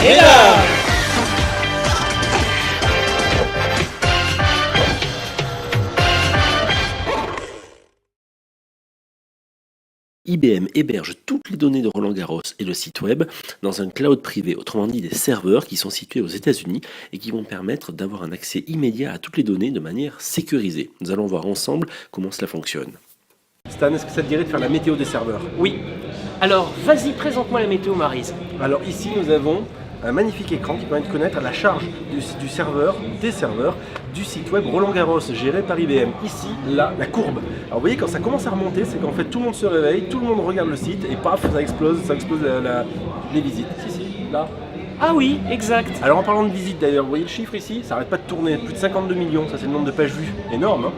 là! IBM héberge toutes les données de Roland-Garros et le site web dans un cloud privé, autrement dit des serveurs qui sont situés aux États-Unis et qui vont permettre d'avoir un accès immédiat à toutes les données de manière sécurisée. Nous allons voir ensemble comment cela fonctionne. Stan, est-ce que ça te dirait de faire la météo des serveurs? Oui. Alors, vas-y, présente-moi la météo, Maryse. Alors ici, nous avons un magnifique écran qui permet de connaître la charge du serveur, des serveurs, du site web Roland-Garros géré par IBM. Ici, là, la courbe. Alors vous voyez, quand ça commence à remonter, c'est qu'en fait tout le monde se réveille, tout le monde regarde le site et paf, ça explose les visites. Si, là. Ah oui, exact. Alors en parlant de visites d'ailleurs, vous voyez le chiffre ici, ça n'arrête pas de tourner, plus de 52 millions, ça c'est le nombre de pages vues. Énorme, hein.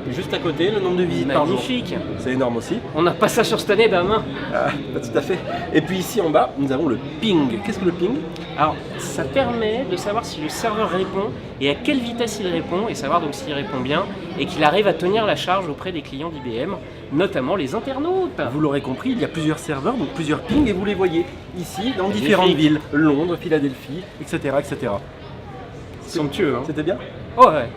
Et juste à côté, le nombre de visites par jour. Magnifique. C'est énorme aussi. On n'a pas ça sur cette année, ben main. Ah, pas tout à fait. Et puis ici en bas, nous avons le ping. Qu'est-ce que le ping? Alors, ça permet de savoir si le serveur répond et à quelle vitesse il répond, et savoir donc s'il répond bien et qu'il arrive à tenir la charge auprès des clients d'IBM, notamment les internautes. Vous l'aurez compris, il y a plusieurs serveurs, donc plusieurs pings, et vous les voyez ici dans différentes villes. Londres, Philadelphie, etc. etc. Somptueux, hein. C'était bien? Oh ouais.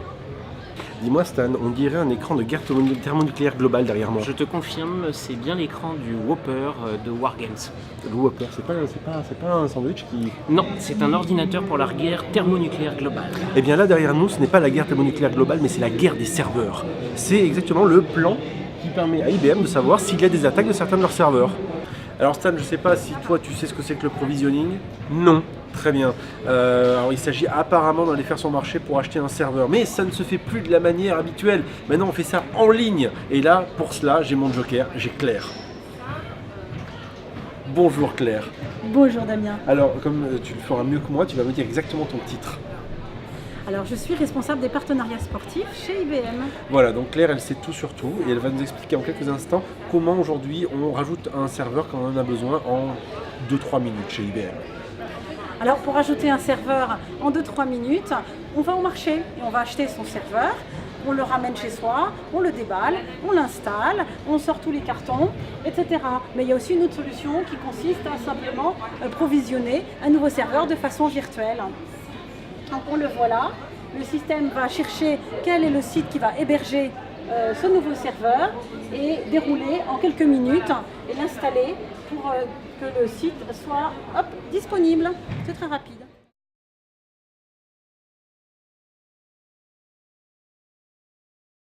Dis-moi Stan, on dirait un écran de guerre thermonucléaire globale derrière moi. Je te confirme, c'est bien l'écran du Whopper de Wargames. Le Whopper, c'est pas un sandwich qui... Non, c'est un ordinateur pour la guerre thermonucléaire globale. Eh bien là derrière nous, ce n'est pas la guerre thermonucléaire globale, mais c'est la guerre des serveurs. C'est exactement le plan qui permet à IBM de savoir s'il y a des attaques de certains de leurs serveurs. Alors Stan, je ne sais pas si toi tu sais ce que c'est que le provisioning. Non. Très bien. Alors il s'agit apparemment d'aller faire son marché pour acheter un serveur. Mais ça ne se fait plus de la manière habituelle. Maintenant on fait ça en ligne. Et là, pour cela, j'ai mon joker, j'ai Claire. Bonjour Claire. Bonjour Damien. Alors comme tu le feras mieux que moi, tu vas me dire exactement ton titre. Alors je suis responsable des partenariats sportifs chez IBM. Voilà, donc Claire elle sait tout sur tout et elle va nous expliquer en quelques instants comment aujourd'hui on rajoute un serveur quand on en a besoin en 2-3 minutes chez IBM. Alors pour ajouter un serveur en 2-3 minutes, on va au marché et on va acheter son serveur, on le ramène chez soi, on le déballe, on l'installe, on sort tous les cartons, etc. Mais il y a aussi une autre solution qui consiste à simplement provisionner un nouveau serveur de façon virtuelle. Donc on le voit là, le système va chercher quel est le site qui va héberger ce nouveau serveur et dérouler en quelques minutes et l'installer pour que le site soit disponible. C'est très rapide.